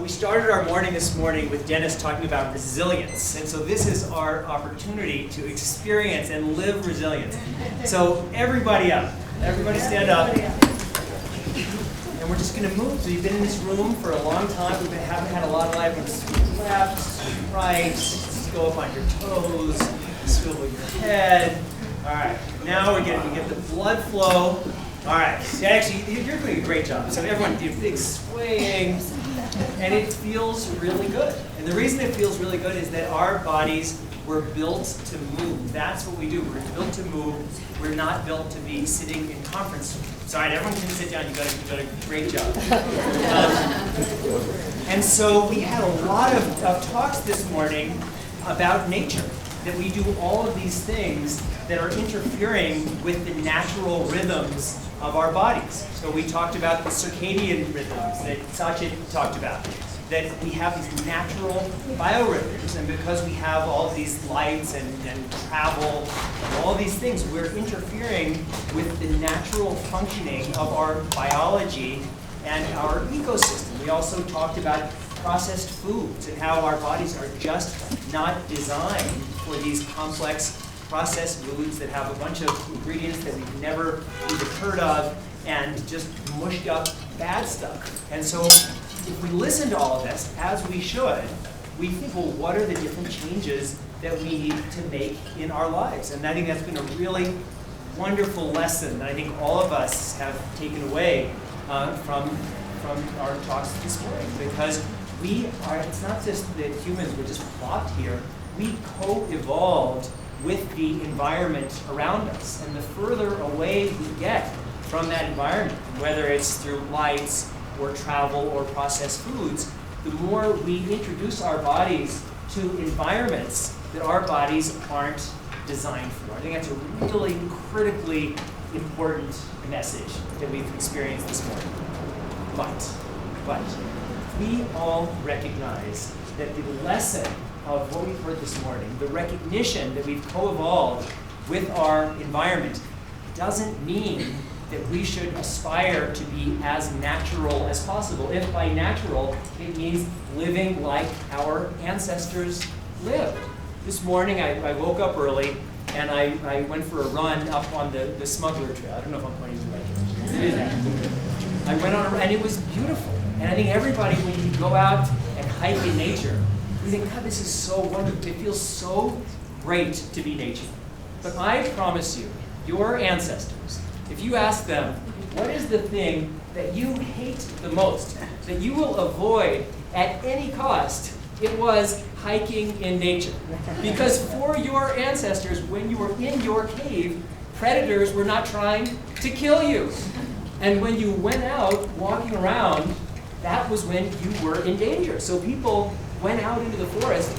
we started our morning this morning with Dennis talking about resilience. And so this is our opportunity to experience and live resilience. So everybody up. Everybody stand up. And we're just going to move. So you've been in this room for a long time. We haven't had a lot of life. Left, right, just go up on your toes, swivel your head. All right, now we get the blood flow. All right, so actually, you're doing a great job. So everyone, do a big swaying, and it feels really good. And the reason it feels really good is that our bodies were built to move. That's what we do. We're built to move. We're not built to be sitting in conference rooms. Sorry, everyone can sit down. You've done a great job. And so we had a lot of talks this morning about nature, that we do all of these things that are interfering with the natural rhythms of our bodies. So we talked about the circadian rhythms that Sachin talked about, that we have these natural biorhythms, and because we have all these lights and travel and all these things, we're interfering with the natural functioning of our biology and our ecosystem. We also talked about processed foods and how our bodies are just not designed for these complex processed foods that have a bunch of ingredients that we've never even heard of and just mushed up bad stuff. And so if we listen to all of this, as we should, we think, well, what are the different changes that we need to make in our lives? And I think that's been a really wonderful lesson that I think all of us have taken away from our talks this morning, because we are, it's not just that humans were just plopped here, we co-evolved with the environment around us. And the further away we get from that environment, whether it's through lights or travel or processed foods, the more we introduce our bodies to environments that our bodies aren't designed for. I think that's a really critically important message that we've experienced this morning. But we all recognize that the lesson of what we've heard this morning, the recognition that we've co-evolved with our environment, doesn't mean that we should aspire to be as natural as possible. If by natural, it means living like our ancestors lived. This morning, I woke up early, and I went for a run up on the Smuggler Trail. I don't know if I'm pointing to the right direction. It is actually. I went on a run, and it was beautiful. And I think everybody, when you go out and hike in nature, you think, God, this is so wonderful. It feels so great to be nature. But I promise you, your ancestors, if you ask them, what is the thing that you hate the most, that you will avoid at any cost, it was hiking in nature. Because for your ancestors, when you were in your cave, predators were not trying to kill you. And when you went out walking around, that was when you were in danger. So people went out into the forest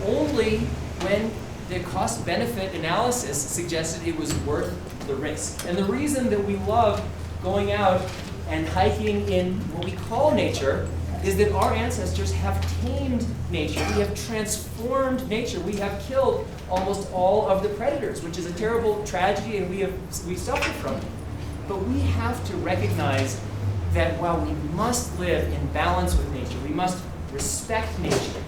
only when the cost-benefit analysis suggested it was worth the risk. And the reason that we love going out and hiking in what we call nature is that our ancestors have tamed nature. We have transformed nature. We have killed almost all of the predators, which is a terrible tragedy, and we suffer from it. But we have to recognize that while we must live in balance with nature, we must respect nature.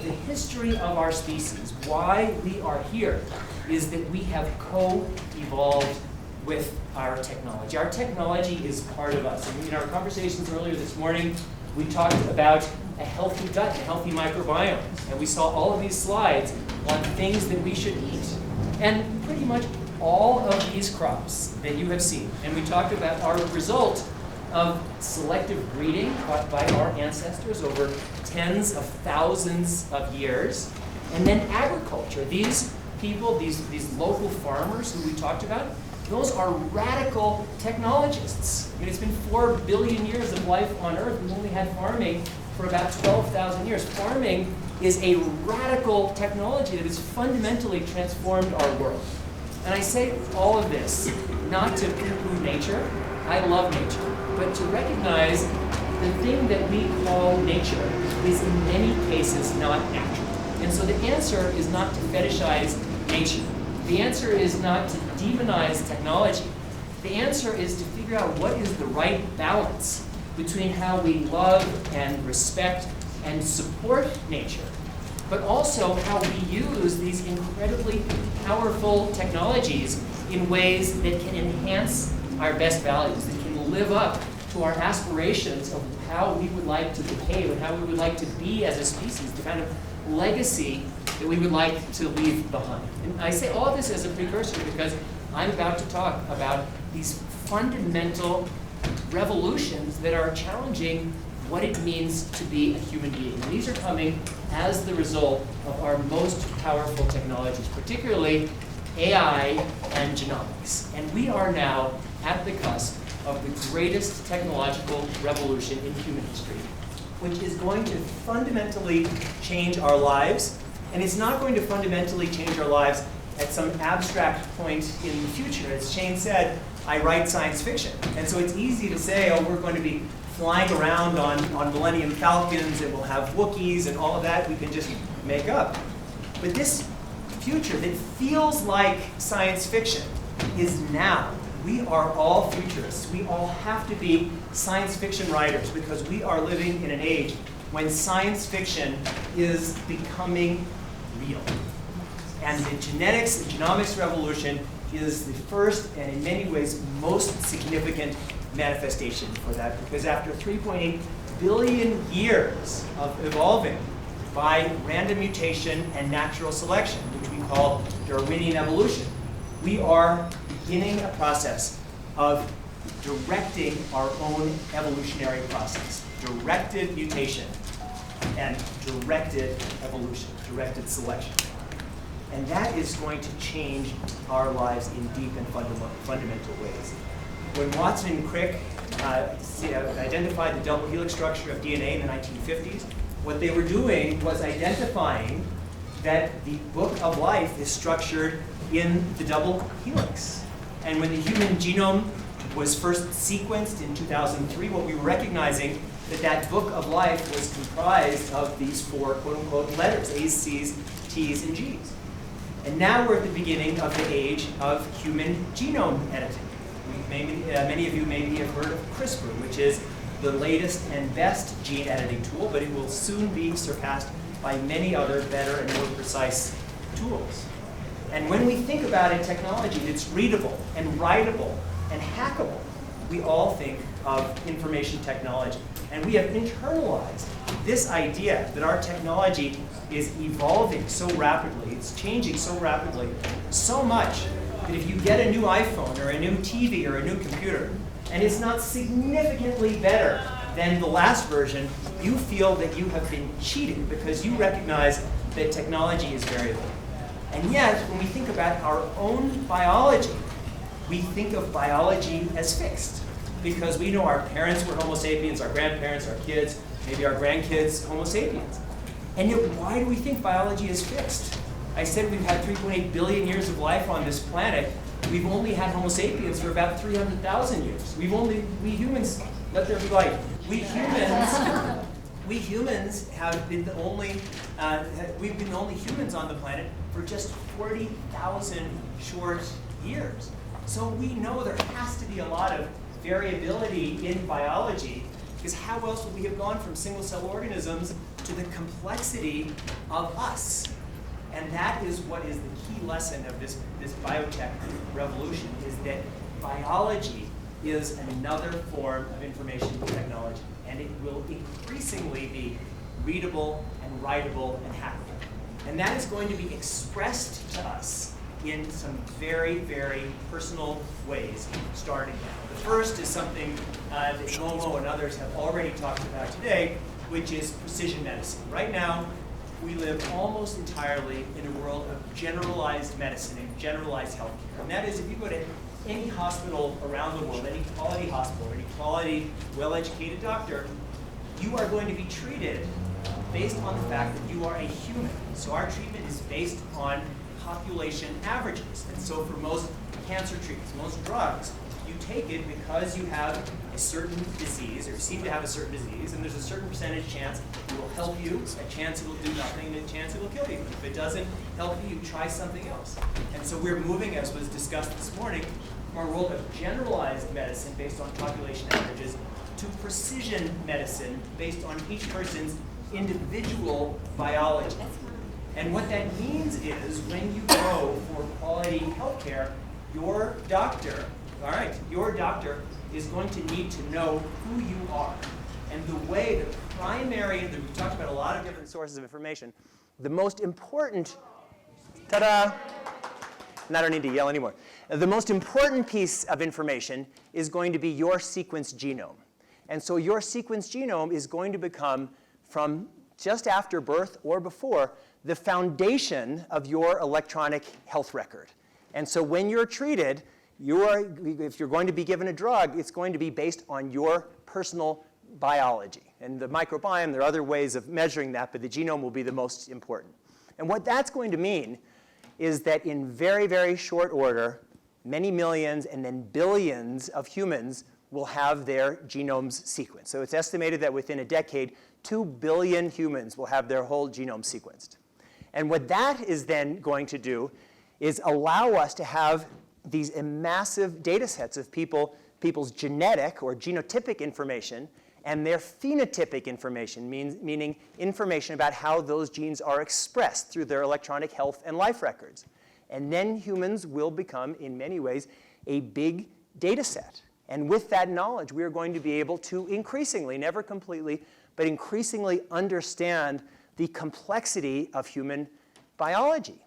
The history of our species, why we are here, is that we have co-evolved with our technology. Our technology is part of us. And in our conversations earlier this morning, we talked about a healthy gut, a healthy microbiome. And we saw all of these slides on things that we should eat. And pretty much all of these crops that you have seen, and we talked about our result of selective breeding by our ancestors over tens of thousands of years, and then agriculture. These people, these local farmers who we talked about, those are radical technologists. I mean, it's been 4 billion years of life on Earth. We've only had farming for about 12,000 years. Farming is a radical technology that has fundamentally transformed our world. And I say all of this not to poo-poo nature. I love nature. But to recognize the thing that we call nature is in many cases not natural. And so the answer is not to fetishize nature. The answer is not to demonize technology. The answer is to figure out what is the right balance between how we love and respect and support nature, but also how we use these incredibly powerful technologies in ways that can enhance our best values, that can live up to our aspirations of how we would like to behave and how we would like to be as a species, the kind of legacy that we would like to leave behind. And I say all this as a precursor because I'm about to talk about these fundamental revolutions that are challenging what it means to be a human being. And these are coming as the result of our most powerful technologies, particularly AI and genomics. And we are now at the cusp of the greatest technological revolution in human history, which is going to fundamentally change our lives. And it's not going to fundamentally change our lives at some abstract point in the future. As Shane said, I write science fiction. And so it's easy to say, oh, we're going to be flying around on Millennium Falcons and we'll have Wookiees and all of that we can just make up. But this future that feels like science fiction is now. We are all futurists. We all have to be science fiction writers because we are living in an age when science fiction is becoming real. And the genetics and genomics revolution is the first and in many ways most significant manifestation for that, because after 3.8 billion years of evolving by random mutation and natural selection, which we call Darwinian evolution, we are beginning a process of directing our own evolutionary process, directed mutation and directed evolution, directed selection. And that is going to change our lives in deep and fundamental ways. When Watson and Crick identified the double helix structure of DNA in the 1950s, what they were doing was identifying that the book of life is structured in the double helix. And when the human genome was first sequenced in 2003, what we were recognizing that book of life was comprised of these four quote-unquote letters, A's, C's, T's, and G's. And now we're at the beginning of the age of human genome editing. Many of you maybe have heard of CRISPR, which is the latest and best gene editing tool, but it will soon be surpassed by many other better and more precise tools. And when we think about a technology that's readable and writable and hackable, we all think of information technology. And we have internalized this idea that our technology is evolving so rapidly, it's changing so rapidly, so much that if you get a new iPhone or a new TV or a new computer, and it's not significantly better than the last version, you feel that you have been cheated because you recognize that technology is variable. And yet, when we think about our own biology, we think of biology as fixed because we know our parents were Homo sapiens, our grandparents, our kids, maybe our grandkids, Homo sapiens. And yet, why do we think biology is fixed? I said we've had 3.8 billion years of life on this planet. We've only had Homo sapiens for about 300,000 years. We humans, let there be light. We humans have been the only, we've been the only humans on the planet for just 40,000 short years. So we know there has to be a lot of variability in biology, because how else would we have gone from single-cell organisms to the complexity of us? And that is what is the key lesson of this biotech revolution, is that biology is another form of information technology. And it will increasingly be readable and writable and hackable. And that is going to be expressed to us in some very, very personal ways starting now. The first is something that Momo and others have already talked about today, which is precision medicine. Right now, we live almost entirely in a world of generalized medicine and generalized healthcare. And that is, if you go to any hospital around the world, any quality hospital, any quality, well-educated doctor, you are going to be treated based on the fact that you are a human. So our treatment is based on population averages. And so for most cancer treatments, most drugs, you take it because you have a certain disease, or seem to have a certain disease, and there's a certain percentage chance it will help you, a chance it will do nothing, and a chance it will kill you. If it doesn't help you, try something else. And so we're moving, as was discussed this morning, from a world of generalized medicine based on population averages to precision medicine based on each person's individual biology. And what that means is when you go for quality healthcare, your doctor is going to need to know who you are. And the way, the primary, we've talked about a lot of different sources of information. The most important, ta-da, and I don't need to yell anymore. The most important piece of information is going to be your sequenced genome. And so your sequenced genome is going to become, from just after birth or before, the foundation of your electronic health record. And so when you're treated, if you're going to be given a drug, it's going to be based on your personal biology. And the microbiome, there are other ways of measuring that, but the genome will be the most important. And what that's going to mean is that in very, very short order, many millions and then billions of humans will have their genomes sequenced. So it's estimated that within a decade, 2 billion humans will have their whole genome sequenced. And what that is then going to do is allow us to have these massive data sets of people's genetic or genotypic information and their phenotypic information, meaning information about how those genes are expressed through their electronic health and life records. And then humans will become, in many ways, a big data set. And with that knowledge, we are going to be able to increasingly, never completely, but increasingly understand the complexity of human biology.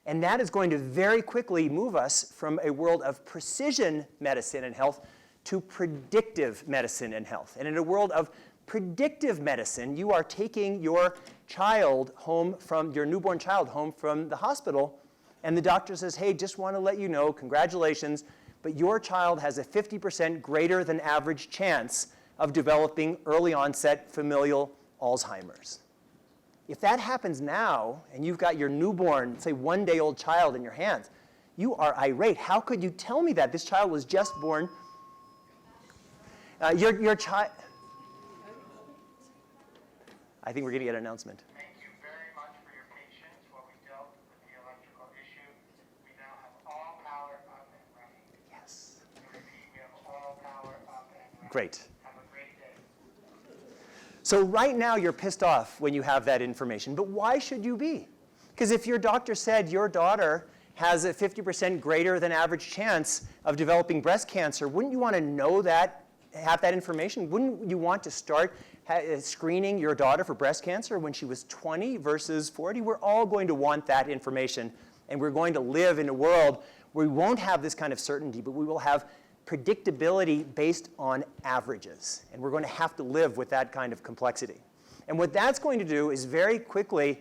And that is going to very quickly move us from a world of precision medicine and health to predictive medicine and health. And in a world of predictive medicine, you are taking your newborn child home from the hospital, and the doctor says, hey, just want to let you know, congratulations, but your child has a 50% greater than average chance of developing early onset familial Alzheimer's. If that happens now, and you've got your newborn, say 1-day-old child in your hands, you are irate. How could you tell me that? This child was just born. Your child. I think we're going to get an announcement. Thank you very much for your patience while we dealt with the electrical issue. We now have all power up and running. Yes. To repeat, we have all power up and running. Great. Have a great day. So right now you're pissed off when you have that information, but why should you be? Because if your doctor said your daughter has a 50% greater than average chance of developing breast cancer, wouldn't you want to know that, have that information? Wouldn't you want to start screening your daughter for breast cancer when she was 20 versus 40? We're all going to want that information, and we're going to live in a world where we won't have this kind of certainty, but we will have predictability based on averages. And we're going to have to live with that kind of complexity. And what that's going to do is very quickly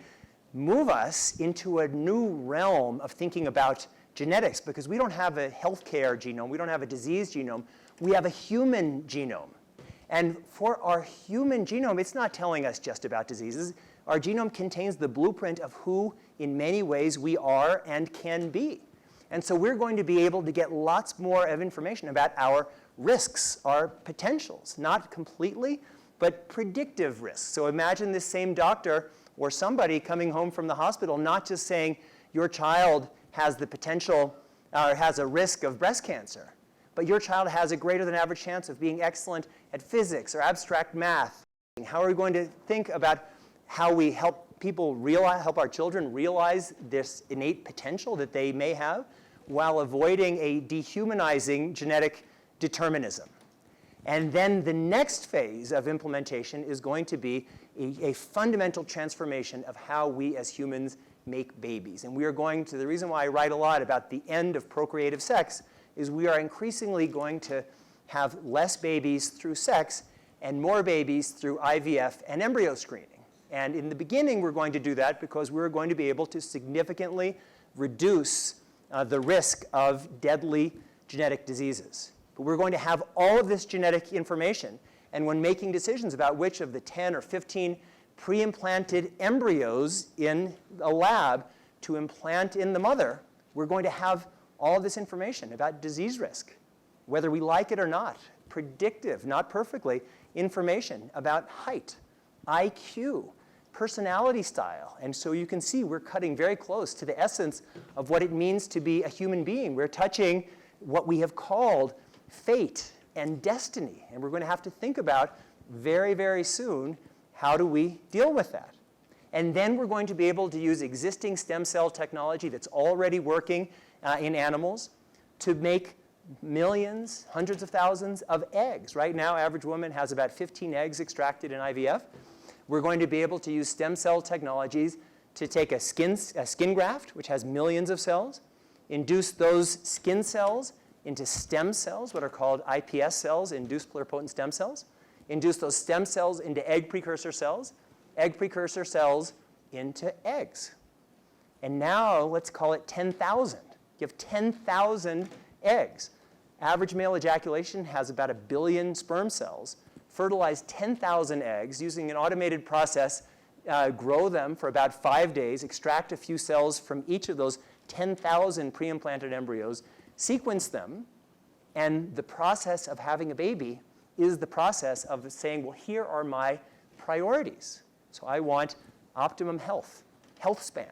move us into a new realm of thinking about genetics, because we don't have a healthcare genome, we don't have a disease genome, we have a human genome. And for our human genome, it's not telling us just about diseases. Our genome contains the blueprint of who, in many ways, we are and can be. And so we're going to be able to get lots more of information about our risks, our potentials, not completely, but predictive risks. So imagine this same doctor or somebody coming home from the hospital not just saying your child has the potential or has a risk of breast cancer, but your child has a greater than average chance of being excellent at physics or abstract math. How are we going to think about how we help our children realize this innate potential that they may have while avoiding a dehumanizing genetic determinism? And then the next phase of implementation is going to be a fundamental transformation of how we as humans make babies. And we are going to, the reason why I write a lot about the end of procreative sex is we are increasingly going to have less babies through sex and more babies through IVF and embryo screening. And in the beginning, we're going to do that because we're going to be able to significantly reduce the risk of deadly genetic diseases. But we're going to have all of this genetic information. And when making decisions about which of the 10 or 15 pre-implanted embryos in a lab to implant in the mother, we're going to have all of this information about disease risk, whether we like it or not, predictive, not perfectly, information about height, IQ, personality style. And so you can see we're cutting very close to the essence of what it means to be a human being. We're touching what we have called fate and destiny. And we're going to have to think about very, very soon how do we deal with that? And then we're going to be able to use existing stem cell technology that's already working in animals to make millions, hundreds of thousands of eggs. Right now, average woman has about 15 eggs extracted in IVF. We're going to be able to use stem cell technologies to take a skin graft, which has millions of cells, induce those skin cells into stem cells, what are called iPS cells, induced pluripotent stem cells, induce those stem cells into egg precursor cells into eggs. And now let's call it 10,000. You have 10,000 eggs. Average male ejaculation has about 1 billion sperm cells. Fertilize 10,000 eggs using an automated process, grow them for about 5 days, extract a few cells from each of those 10,000 pre-implanted embryos, sequence them, and the process of having a baby is the process of saying, well, here are my priorities. So I want optimum health span.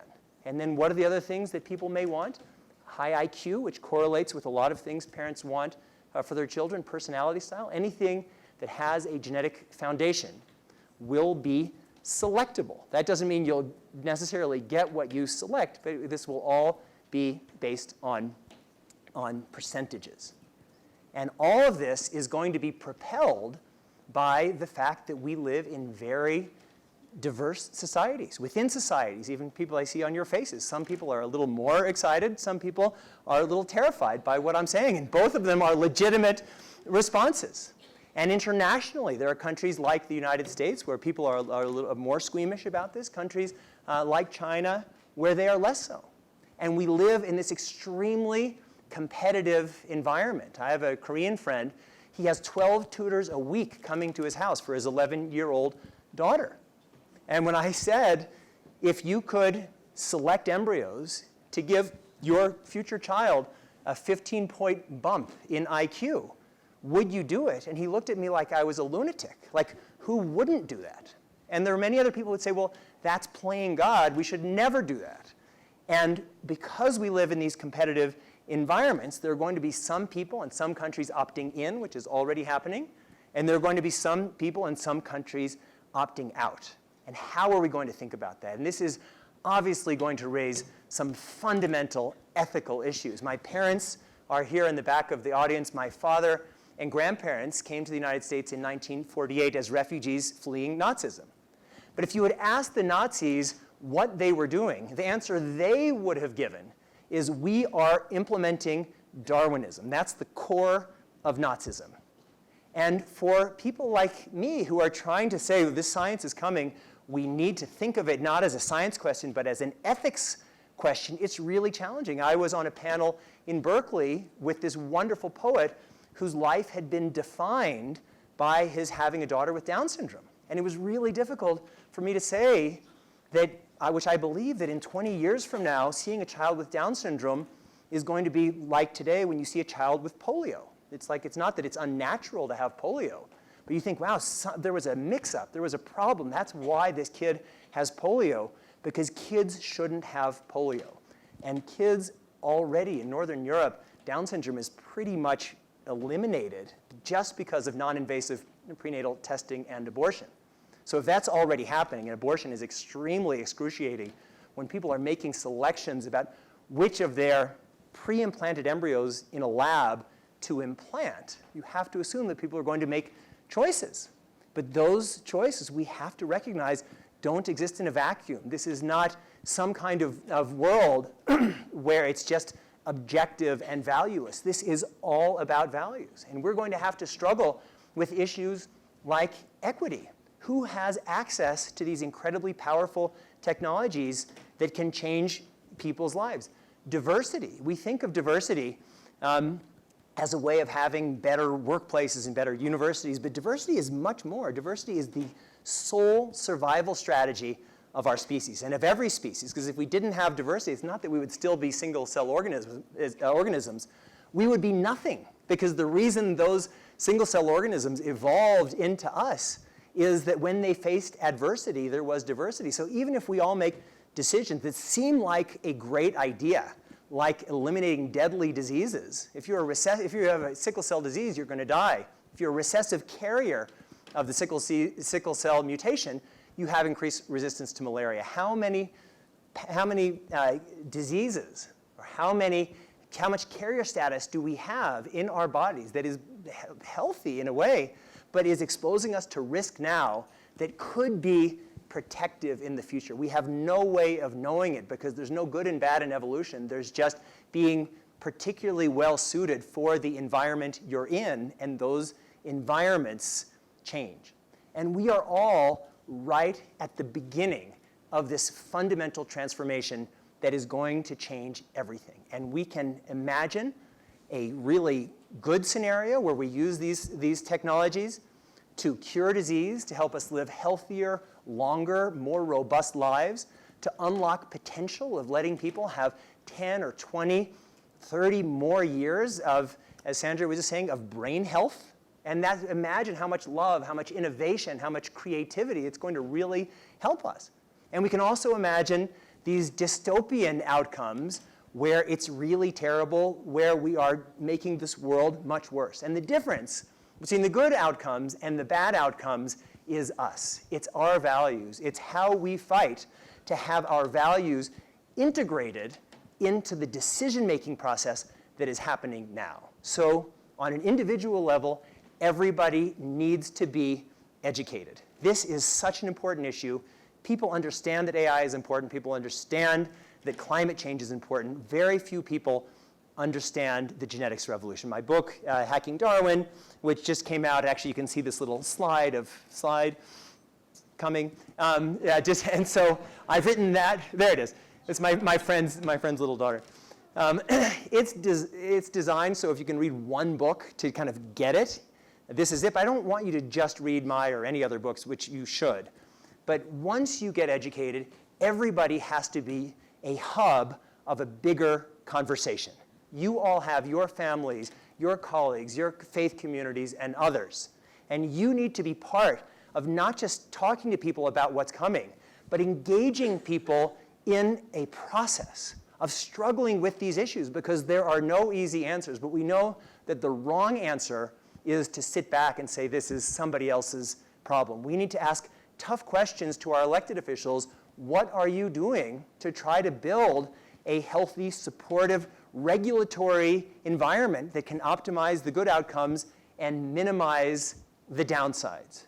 And then what are the other things that people may want? High IQ, which correlates with a lot of things parents want for their children, personality style. Anything that has a genetic foundation will be selectable. That doesn't mean you'll necessarily get what you select, but this will all be based on percentages. And all of this is going to be propelled by the fact that we live in very diverse societies. Within societies, even people I see on your faces, some people are a little more excited, some people are a little terrified by what I'm saying, and both of them are legitimate responses. And internationally, there are countries like the United States where people are a little more squeamish about this, countries like China where they are less so. And we live in this extremely competitive environment. I have a Korean friend. He has 12 tutors a week coming to his house for his 11-year-old daughter. And when I said, if you could select embryos to give your future child a 15-point bump in IQ, would you do it? And he looked at me like I was a lunatic. Like, who wouldn't do that? And there are many other people who would say, well, that's playing God. We should never do that. And because we live in these competitive environments, there are going to be some people in some countries opting in, which is already happening, and there are going to be some people in some countries opting out. And how are we going to think about that? And this is obviously going to raise some fundamental ethical issues. My parents are here in the back of the audience. My father and grandparents came to the United States in 1948 as refugees fleeing Nazism. But if you had asked the Nazis what they were doing, the answer they would have given is, we are implementing Darwinism. That's the core of Nazism. And for people like me who are trying to say, this science is coming, we need to think of it not as a science question, but as an ethics question, it's really challenging. I was on a panel in Berkeley with this wonderful poet whose life had been defined by his having a daughter with Down syndrome. And it was really difficult for me to say that, which I believe that in 20 years from now, seeing a child with Down syndrome is going to be like today when you see a child with polio. It's like, it's not that it's unnatural to have polio, but you think, wow, there was a mix-up, there was a problem. That's why this kid has polio, because kids shouldn't have polio. And kids already in Northern Europe, Down syndrome is pretty much eliminated just because of non-invasive prenatal testing and abortion. So if that's already happening, and abortion is extremely excruciating, when people are making selections about which of their pre-implanted embryos in a lab to implant, you have to assume that people are going to make choices. But those choices, we have to recognize, don't exist in a vacuum. This is not some kind of world where it's just objective and valueless. This is all about values. And we're going to have to struggle with issues like equity. Who has access to these incredibly powerful technologies that can change people's lives? Diversity. We think of diversity as a way of having better workplaces and better universities, but diversity is much more. Diversity is the sole survival strategy of our species and of every species, because if we didn't have diversity, it's not that we would still be single-cell organisms. We would be nothing, because the reason those single-cell organisms evolved into us is that when they faced adversity, there was diversity. So even if we all make decisions that seem like a great idea, like eliminating deadly diseases, if you have a sickle cell disease, you're going to die. If you're a recessive carrier of the sickle cell mutation, you have increased resistance to malaria? How many diseases, or how much carrier status do we have in our bodies that is healthy in a way, but is exposing us to risk now that could be protective in the future? We have no way of knowing it because there's no good and bad in evolution. There's just being particularly well suited for the environment you're in, and those environments change. And we are all right at the beginning of this fundamental transformation that is going to change everything. And we can imagine a really good scenario where we use these technologies to cure disease, to help us live healthier, longer, more robust lives, to unlock potential of letting people have 10 or 20, 30 more years of, as Sandra was just saying, of brain health. And that, imagine how much love, how much innovation, how much creativity it's going to really help us. And we can also imagine these dystopian outcomes where it's really terrible, where we are making this world much worse. And the difference between the good outcomes and the bad outcomes is us. It's our values. It's how we fight to have our values integrated into the decision-making process that is happening now. So on an individual level, everybody needs to be educated. This is such an important issue. People understand that AI is important. People understand that climate change is important. Very few people understand the genetics revolution. My book, Hacking Darwin, which just came out, actually you can see this little slide coming. And so I've written that. There it is. It's my friend's little daughter. It's designed so if you can read one book to kind of get it, this is it. But I don't want you to just read my or any other books, which you should. But once you get educated, everybody has to be a hub of a bigger conversation. You all have your families, your colleagues, your faith communities, and others. And you need to be part of not just talking to people about what's coming, but engaging people in a process of struggling with these issues, because there are no easy answers. But we know that the wrong answer is to sit back and say this is somebody else's problem. We need to ask tough questions to our elected officials. What are you doing to try to build a healthy, supportive, regulatory environment that can optimize the good outcomes and minimize the downsides?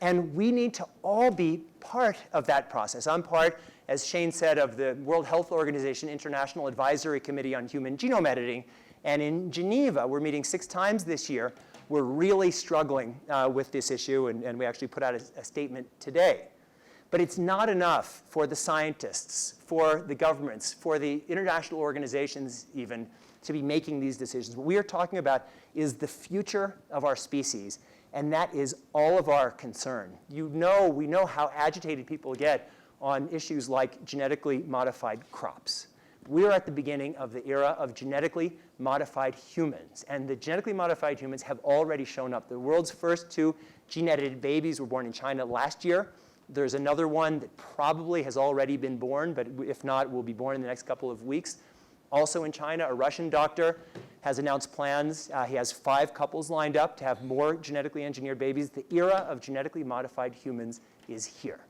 And we need to all be part of that process. I'm part, as Shane said, of the World Health Organization International Advisory Committee on Human Genome Editing. And in Geneva, we're meeting 6 times this year. We're really struggling with this issue, and we actually put out a statement today. But it's not enough for the scientists, for the governments, for the international organizations even, to be making these decisions. What we are talking about is the future of our species, and that is all of our concern. We know how agitated people get on issues like genetically modified crops. We are at the beginning of the era of genetically modified humans, and the genetically modified humans have already shown up. The world's first 2 gene-edited babies were born in China last year. There's another one that probably has already been born, but if not, will be born in the next couple of weeks. Also in China, a Russian doctor has announced plans. He has 5 couples lined up to have more genetically engineered babies. The era of genetically modified humans is here.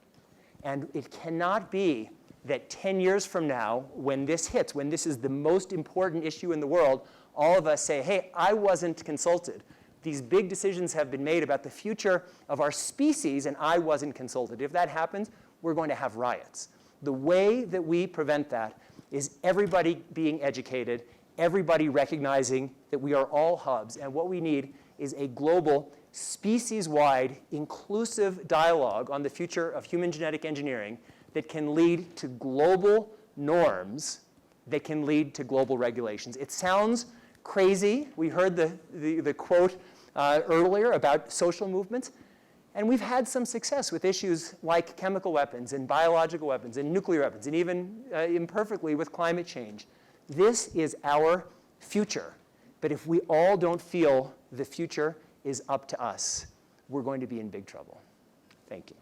And it cannot be that 10 years from now, when this hits, when this is the most important issue in the world, all of us say, hey, I wasn't consulted. These big decisions have been made about the future of our species, and I wasn't consulted. If that happens, we're going to have riots. The way that we prevent that is everybody being educated, everybody recognizing that we are all hubs, and what we need is a global, species-wide, inclusive dialogue on the future of human genetic engineering that can lead to global norms, that can lead to global regulations. It sounds crazy. We heard the quote earlier about social movements. And we've had some success with issues like chemical weapons and biological weapons and nuclear weapons, and even imperfectly with climate change. This is our future. But if we all don't feel the future is up to us, we're going to be in big trouble. Thank you.